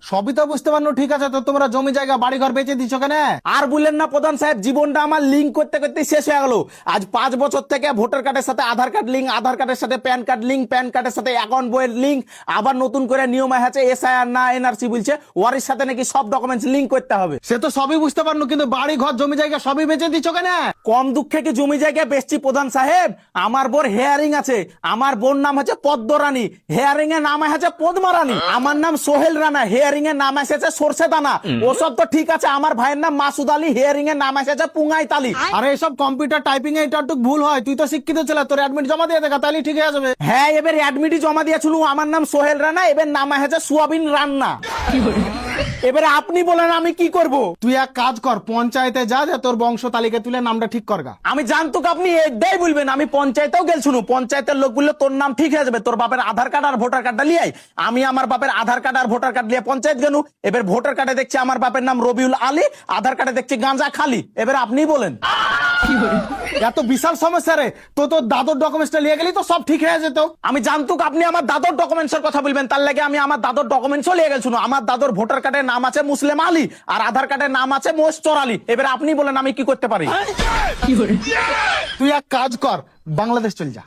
সবই তো বুঝতে পারলো, ঠিক আছে, তো তোমরা জমি জায়গা বাড়ি ঘর বেচে দিচ্ছ কেন? আর বললেন না প্রধান সাহেব, জীবনটা আমার লিঙ্ক করতে করতে শেষ হয়ে গেল। আজ 5 বছর থেকে ভোটার কার্ডের সাথে আধার কার্ড লিঙ্ক, আধার কার্ডের সাথে প্যান কার্ড লিঙ্ক, প্যান কার্ডের সাথে অ্যাকাউন্ট বইয়ের লিঙ্ক, আবার নতুন করে নিয়ম আছে এসআইআর না এনআরসি বলছে ওয়ারির সাথে নাকি সব ডকুমেন্টস লিঙ্ক করতে হবে। সে তো সবই বুঝতে পারলো, কিন্তু বাড়ি ঘর জমি জায়গা সবই বেচে দিচ্ছ কেন? কম দুঃখে কি জমি জায়গা বেচছি প্রধান সাহেব? আমার বোর হেয়ারিং আছে, আমার বোর নাম হচ্ছে পদ্মরানী, হেয়ারিং এর নাম আছে পদ্মারানী। আমার নাম সোহেল রানা, হেয়ারিং এর নাম এসেছে সরষে দানা। ওসব তো ঠিক আছে, আমার ভাইয়ের নাম মাসুদ আলী, হেয়ারিং এর নাম এসেছে পুঙ্গাই তালি। আরে এসব কম্পিউটার টাইপিং এ এটা একটু ভুল হয়, তুই তো শিক্ষিত ছেলে, তোর অ্যাডমিট জমা দিয়ে দেখা, তাহলে ঠিক হয়ে যাবে। হ্যাঁ, এবার অ্যাডমিটই জমা দিয়েছিল, আমার নাম সোহেল রানা, এবার নাম হয়েছে সোয়াবিন রান্না। এবারে আপনি বলেন আমি কি করব? তুই এক কাজ কর, পঞ্চায়েতে যা, যে তোর বংশ তালিকা তুলে নামটা ঠিক করগা। আমি জানতো আপনি এটাই বলবেন, আমি পঞ্চায়েতেও গেলছুন, পঞ্চায়েতের লোক বললো তোর নাম ঠিক হয়ে যাবে, তোর বাপের আধার কার্ড আর ভোটার কার্ডটা লিয়াই। আমি আমার বাপের আধার কার্ড আর ভোটার কার্ড লিয়ে পঞ্চায়েত গেলু। এবার ভোটার কার্ডে দেখছি আমার বাপের নাম রবিউল আলী, আধার কার্ডে দেখছি গাঁজা খালি। এবার আপনি বলেন। এত বিশাল সমস্যা রে, তো তোর দাদর ডকুমেন্টসটা নিয়ে গেলি তো সব ঠিক হয়ে যেত। আমি জানতো আপনি আমার দাদর ডকুমেন্টসের কথা বলবেন, তার লাগে আমি আমার দাদর ডকুমেন্টসও লিয়ে গেলছুন। আমার দাদর ভোটার কার্ডের নাম আছে মুসলিম আলী আর আধার কার্ডের নাম আছে মোস্তর আলী। এবার আপনি বলেন আমি কি করতে পারি? তুই এক কাজ কর, বাংলাদেশ চল যা।